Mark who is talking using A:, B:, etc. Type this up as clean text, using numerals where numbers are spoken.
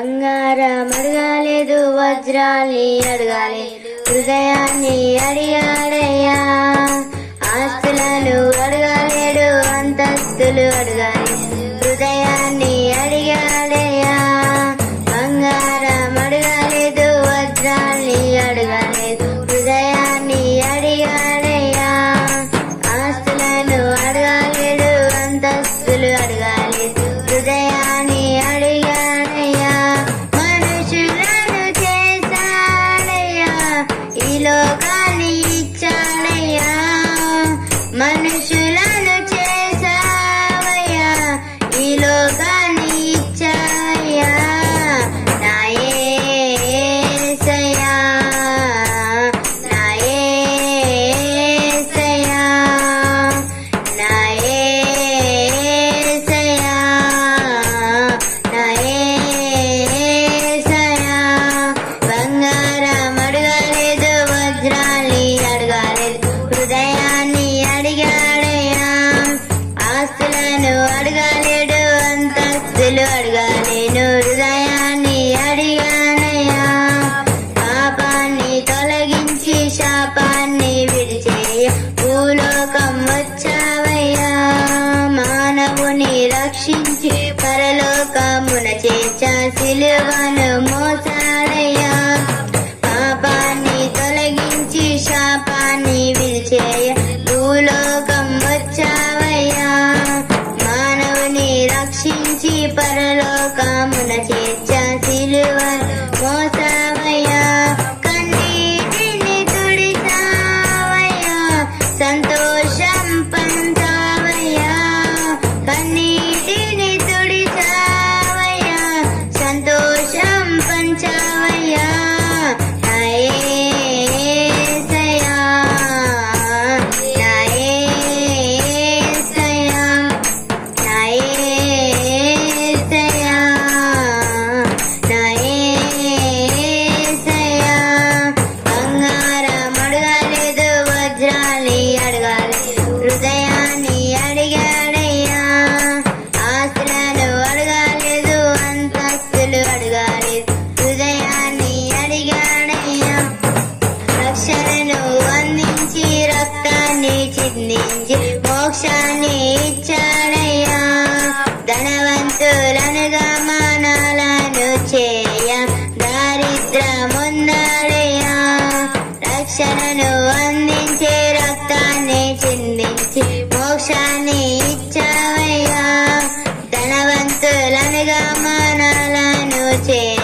A: బంగారం అడగాలేదు, వజ్రాల్ని అడగాలేదు, హృదయాన్ని అడిగాడయ్యా. ఆస్తులను అడగాలేడు, అంతస్తులు అడగాలేదు, హృదయాన్ని అడిగాడయ్యా. బంగారం అడగాలేదు, వజ్రాల్ని అడగాలేదు, హృదయాన్ని అడిగాడయ్యా. ఆస్తులను అడగాలేడు, అంతస్తులు అడగాలేదు, హృదయాన్ని అడిగాడయ్యా. మనుషులను చేశాడయ్యా, ఈ లోకాన్ని ఇచ్చాడయ్యా. మనుషులను చేశావయ్యా, ఈ లోకాన్ని ఇచ్చాయ్యా. నా యేసయ్యా, నా యేసయ్యా, నా యేసయ్యా, నా యేసయ్యా. బంగారం అడగాలేదు, వజ్రాల్ని అడగాలేదు, హృదయాన్ని అడిగాడయ్యా. ఆస్తులను అడగాలేడు, అంతస్తులు అడగాలేను, హృదయాన్ని అడిగానయ్యా. పాపాన్ని తొలగించి శాపాన్ని విడిచేయ భూలోకం వచ్చావయ్యా. మానవుని రక్షించి పరలోకమున చేర్చా, సిలువను మోసాడయ్యా. పాపాన్ని తొలగించి శాపాన్ని విడిచేయ భూలోకం వచ్చావయ్యా. మానవుని రక్షించి పరలోకమున చేర్చా, సిలువను మోసావయ్యా. కన్నీటిని తుడిచావయ్యా, సంతోషం పంచావయ్యా. కన్నీటిని తుడిచావయ్యా, సంతోషం పంచావయ్యా. నా యేసయ్యా, నా యేసయ్యా, నా యేసయ్యా, నా యేసయ్యా. బంగారం అడగాలేదు, వజ్రాల్ని అడగాలేదు, హృదయాన్ని అడిగాడయ్యా. ఆస్తులను అడగాలేదు, అంతస్తులు అడగాలేదు, హృదయాన్ని అడిగాడయ్యా. రక్షణను అందించి రక్తాన్ని చిందించి మోక్షాన్ని ఇచ్చాడయ్యా. ధనవంతులనుగా మానాలను చేయ దారిద్రముందాడయ్యా. రక్షణను అందించి రక్తాన్ని చిందించి మోక్షాన్ని ఇచ్చావయ్యా. ధనవంతులనుగా మానాలను చేయ